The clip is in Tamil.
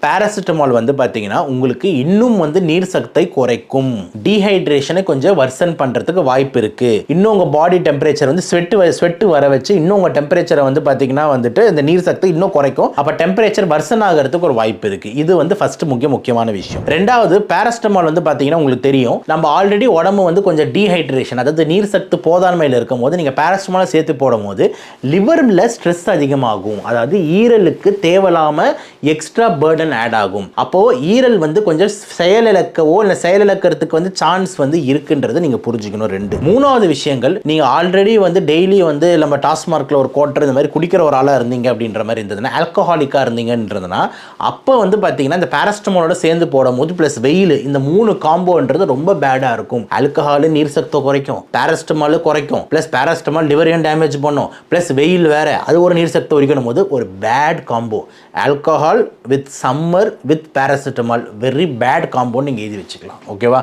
பேராசிட்டமால் வந்து பார்த்தீங்கன்னா உங்களுக்கு இன்னும் வந்து நீர் சத்தை குறைக்கும், டீஹைட்ரேஷனை கொஞ்சம் வர்சன் பண்ணுறதுக்கு வாய்ப்பு இருக்குது. இன்னும் உங்கள் பாடி டெம்பரேச்சர் வந்து ஸ்வெட்டு வர வச்சு இன்னும் உங்கள் டெம்பரேச்சரை வந்து பார்த்தீங்கன்னா வந்துட்டு இந்த நீர் சக்தி இன்னும் குறைக்கும். அப்போ டெம்பரேச்சர் வர்சன் ஆகிறதுக்கு ஒரு வாய்ப்பு இருக்குது. இது வந்து ஃபர்ஸ்ட் முக்கியமான விஷயம். ரெண்டாவது, பேராசிட்டமால் வந்து பார்த்தீங்கன்னா உங்களுக்கு தெரியும், நம்ம ஆல்ரெடி உடம்பு வந்து கொஞ்சம் டீஹைட்ரேஷன், அதாவது நீர் சத்து போதாமையில் இருக்கும் போது நீங்கள் பேராசிட்டமாலை சேர்த்து போடும் போது லிவரில் ஸ்ட்ரெஸ் அதிகமாகும். அதாவது ஈரலுக்கு தேவையில்லாமல் எக்ஸ்ட்ரா பர்டன் ஆட் ஆகும். அப்போ ஈரல் வந்து கொஞ்சம் செயலிழக்கவோ இல்லை செயலிழக்கிறதுக்கு வந்து சான்ஸ் வந்து இருக்குன்றது நீங்க புரிஞ்சுக்கணும். ரெண்டு. மூணாவது விஷயங்கள், நீங்க ஆல்ரெடி வந்து டெய்லி வந்து நம்ம டாஸ்மார்க்ல ஒரு குவார்ட்டர் இந்த மாதிரி குடிக்கிற ஒரு ஆளா இருந்தீங்க அப்படின்ற மாதிரி இருந்ததுன்னா, ஆல்கஹாலிக்கா இருந்தீங்கன்றதுனா, அப்போ வந்து பாத்தீங்கன்னா இந்த பேராசிட்டமாலோட சேர்ந்து போடும்போது பிளஸ் வெயில், இந்த 3 காம்போன்றது ரொம்ப பேடா இருக்கும். ஆல்கஹால் நீர் சத்தை குறைக்கும், பேராசிட்டமால் குறைக்கும், பிளஸ் பேராசிட்டமால் லிவரையும் டேமேஜ் பண்ணும், பிளஸ் வெயில் வேற அது ஒரு நீர் சத்தை உரிக்கணும் போது ஒரு bad combo. Alcohol with summer with paracetamol very bad compound நீங்கள் எழுதி வச்சுக்கலாம். ஓகேவா?